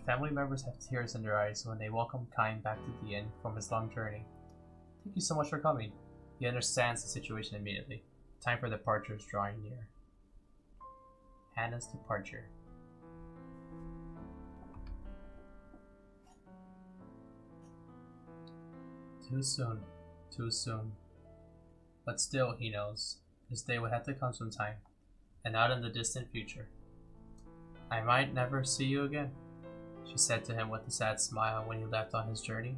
family members have tears in their eyes when they welcome Kaim back to the inn from his long journey. Thank you so much for coming. He understands the situation immediately. Time for departure is drawing near. Hanna's departure. Too soon. Too soon. But still, he knows, his day would have to come sometime, and not in the distant future. I might never see you again, she said to him with a sad smile when he left on his journey,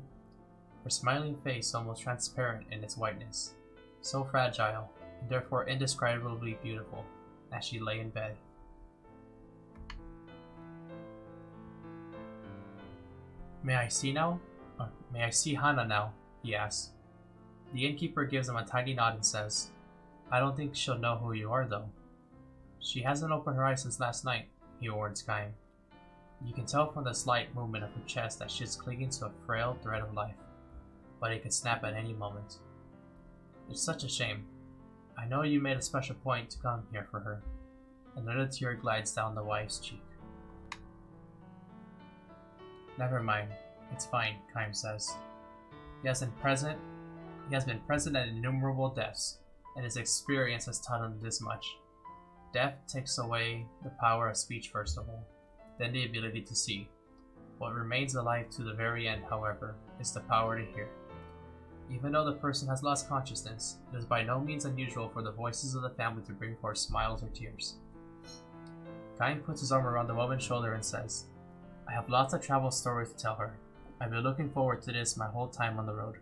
her smiling face almost transparent in its whiteness, so fragile, and therefore indescribably beautiful, as she lay in bed. May I see now? May I see Hanna now? He asks. The innkeeper gives him a tiny nod and says, I don't think she'll know who you are, though. She hasn't opened her eyes since last night, he warns Kaim. You can tell from the slight movement of her chest that she's clinging to a frail thread of life, but it could snap at any moment. It's such a shame. I know you made a special point to come here for her. Another tear glides down the wife's cheek. Never mind, it's fine, Kaim says. He has been present at innumerable deaths, and his experience has taught him this much. Death takes away the power of speech first of all, then the ability to see. What remains alive to the very end, however, is the power to hear. Even though the person has lost consciousness, it is by no means unusual for the voices of the family to bring forth smiles or tears. Kaim puts his arm around the woman's shoulder and says, I have lots of travel stories to tell her. I've been looking forward to this my whole time on the road.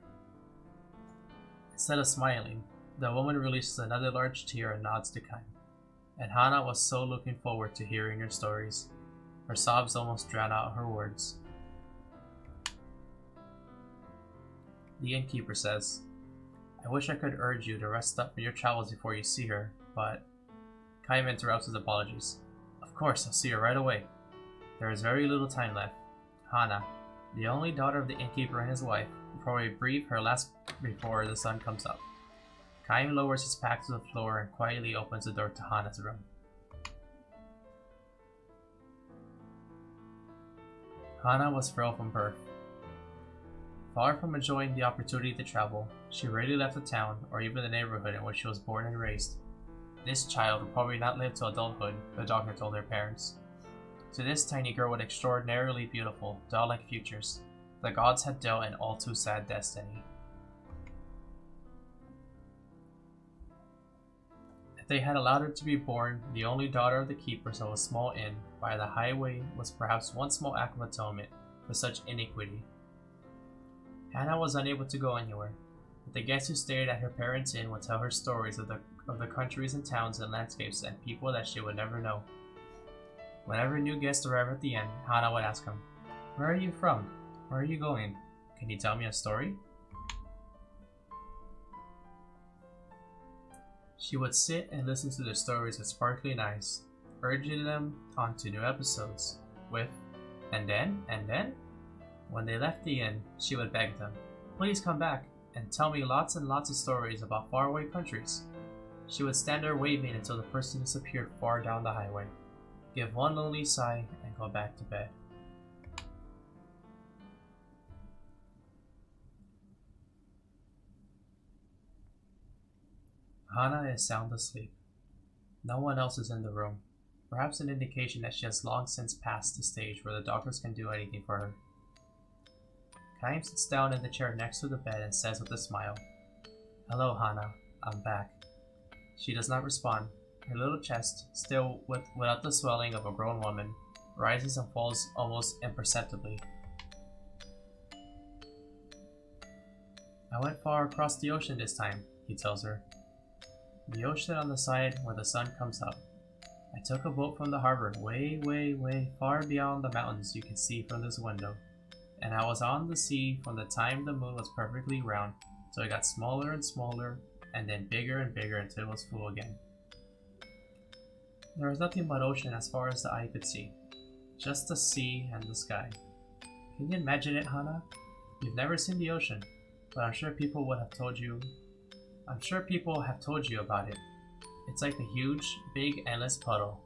Instead of smiling, the woman releases another large tear and nods to Kaim. And Hanna was so looking forward to hearing her stories. Her sobs almost drown out her words. The innkeeper says, I wish I could urge you to rest up from your travels before you see her, but... Kaim interrupts with apologies. Of course, I'll see her right away. There is very little time left. Hanna, the only daughter of the innkeeper and his wife, will probably breathe her last before the sun comes up. Kaim lowers his pack to the floor and quietly opens the door to Hanna's room. Hanna was frail from birth. Far from enjoying the opportunity to travel, she rarely left the town or even the neighborhood in which she was born and raised. This child would probably not live to adulthood, the doctor told her parents. To this tiny girl with extraordinarily beautiful, doll-like features, the gods had dealt an all too sad destiny. If they had allowed her to be born the only daughter of the keepers of a small inn by the highway was perhaps one small act of atonement for such iniquity. Hanna was unable to go anywhere, but the guests who stayed at her parents' inn would tell her stories of the countries and towns and landscapes and people that she would never know. Whenever new guests arrived at the inn, Hanna would ask him, Where are you from? Where are you going? Can you tell me a story? She would sit and listen to their stories with sparkling eyes, urging them on to new episodes, with, and then? When they left the inn, she would beg them, Please come back, and tell me lots and lots of stories about faraway countries. She would stand there waving until the person disappeared far down the highway, give one lonely sigh, and go back to bed. Hanna is sound asleep. No one else is in the room, perhaps an indication that she has long since passed the stage where the doctors can do anything for her. Kaim sits down in the chair next to the bed and says with a smile, Hello, Hanna, I'm back. She does not respond. Her little chest, still without the swelling of a grown woman, rises and falls almost imperceptibly. I went far across the ocean this time, he tells her. The ocean on the side where the sun comes up. I took a boat from the harbor way, way, way far beyond the mountains you can see from this window. And I was on the sea from the time the moon was perfectly round, till it got smaller and smaller, and then bigger and bigger until it was full again. There was nothing but ocean as far as the eye could see. Just the sea and the sky. Can you imagine it, Hanna? You've never seen the ocean, but I'm sure people have told you about it. It's like a huge, big, endless puddle.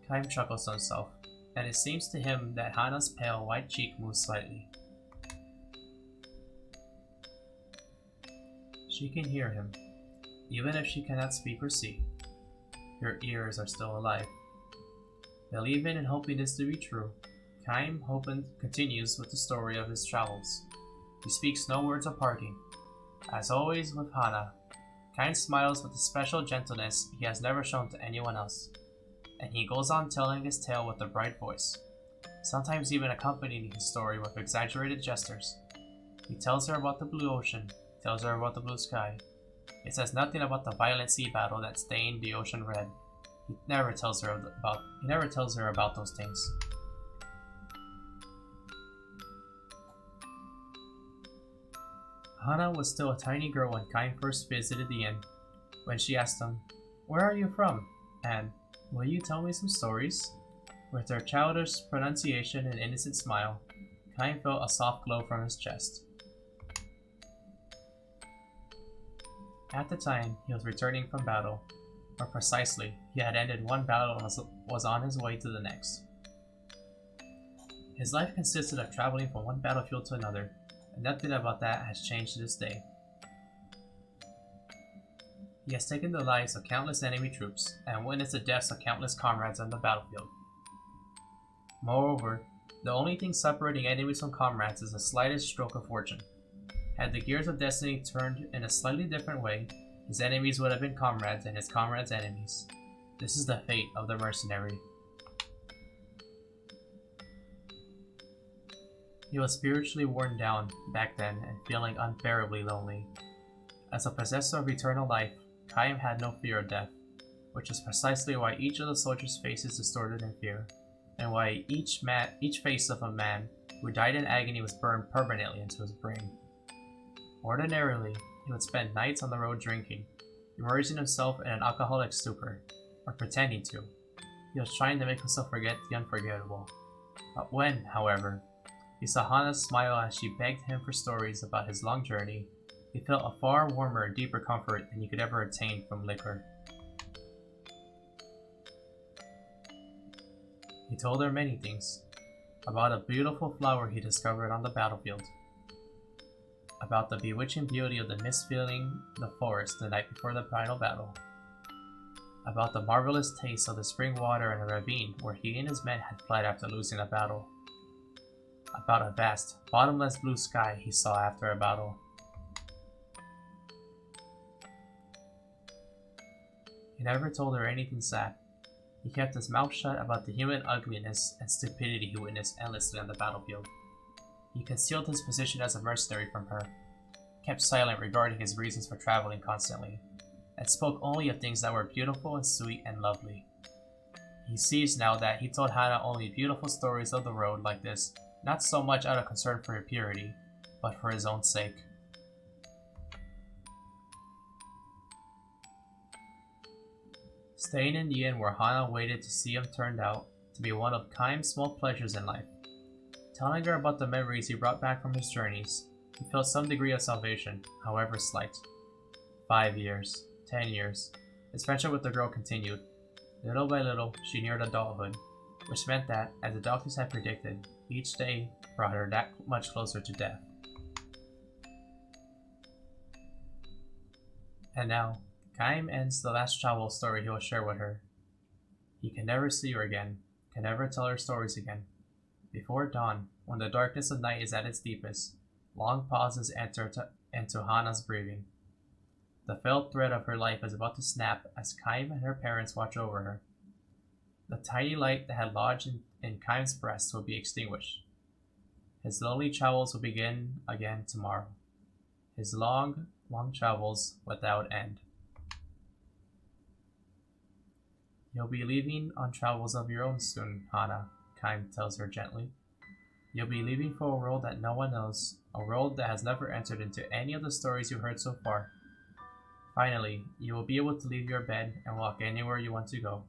Kaim chuckles to himself. and it seems to him that Hanna's pale white cheek moves slightly. She can hear him, even if she cannot speak or see. Her ears are still alive. Believing and hoping this to be true, Kaim continues with the story of his travels. He speaks no words of parting. As always with Hanna, Kaim smiles with a special gentleness he has never shown to anyone else, and he goes on telling his tale with a bright voice, sometimes even accompanying his story with exaggerated gestures. He tells her about the blue ocean, tells her about the blue sky. It says nothing about the violent sea battle that stained the ocean red. He never tells her about those things. Hanna was still a tiny girl when Kaim first visited the inn. When she asked him, "Where are you from?" and "Will you tell me some stories?" With her childish pronunciation and innocent smile, Kaim felt a soft glow from his chest. At the time, he was returning from battle. More precisely, he had ended one battle and was on his way to the next. His life consisted of traveling from one battlefield to another, and nothing about that has changed to this day. He has taken the lives of countless enemy troops and witnessed the deaths of countless comrades on the battlefield. Moreover, the only thing separating enemies from comrades is the slightest stroke of fortune. Had the gears of destiny turned in a slightly different way, his enemies would have been comrades and his comrades' enemies. This is the fate of the mercenary. He was spiritually worn down back then and feeling unbearably lonely. As a possessor of eternal life, Kaim had no fear of death, which is precisely why each of the soldiers' face is distorted in fear, and why each face of a man who died in agony was burned permanently into his brain. Ordinarily, he would spend nights on the road drinking, immersing himself in an alcoholic stupor, or pretending to. He was trying to make himself forget the unforgettable. But when, however, he saw Hanna smile as she begged him for stories about his long journey, he felt a far warmer and deeper comfort than he could ever attain from liquor. He told her many things, about a beautiful flower he discovered on the battlefield, about the bewitching beauty of the mist filling the forest the night before the final battle, about the marvelous taste of the spring water in a ravine where he and his men had fled after losing a battle, about a vast, bottomless blue sky he saw after a battle. He never told her anything sad. He kept his mouth shut about the human ugliness and stupidity he witnessed endlessly on the battlefield. He concealed his position as a mercenary from her, kept silent regarding his reasons for traveling constantly, and spoke only of things that were beautiful and sweet and lovely. He sees now that he told Hanna only beautiful stories of the road like this, not so much out of concern for her purity, but for his own sake. Staying in the inn where Hanna waited to see him turned out to be one of Kaim's small pleasures in life. Telling her about the memories he brought back from his journeys, he felt some degree of salvation, however slight. 5 years, 10 years, his friendship with the girl continued. Little by little, she neared adulthood, which meant that, as the doctors had predicted, each day brought her that much closer to death. And now, Kaim ends the last travel story he will share with her. He can never see her again, can never tell her stories again. Before dawn, when the darkness of night is at its deepest, long pauses enter into Hanna's breathing. The felt thread of her life is about to snap as Kaim and her parents watch over her. The tiny light that had lodged in Kaim's breast will be extinguished. His lonely travels will begin again tomorrow. His long, long travels without end. You'll be leaving on travels of your own soon, Hanna, Kaim tells her gently. You'll be leaving for a world that no one knows, a world that has never entered into any of the stories you've heard so far. Finally, you will be able to leave your bed and walk anywhere you want to go.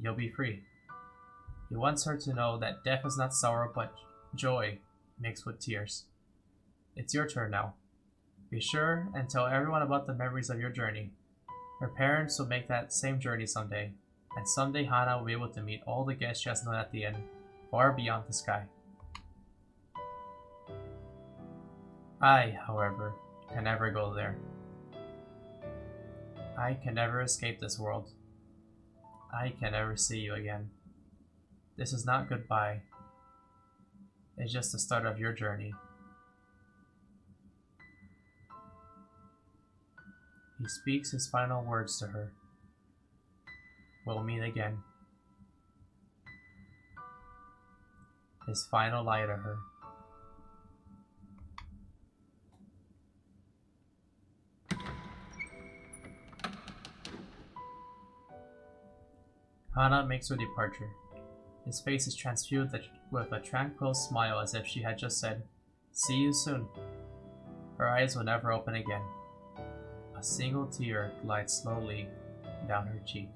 You'll be free. He wants her to know that death is not sorrow but joy mixed with tears. It's your turn now. Be sure and tell everyone about the memories of your journey. Her parents will make that same journey someday, and someday Hanna will be able to meet all the guests she has known at the inn, far beyond the sky. I, however, can never go there. I can never escape this world. I can never see you again. This is not goodbye. It's just the start of your journey. He speaks his final words to her. We'll meet again. His final lie to her. Hanna makes her departure. His face is transfused with a tranquil smile as if she had just said, "See you soon." Her eyes will never open again. A single tear glides slowly down her cheek.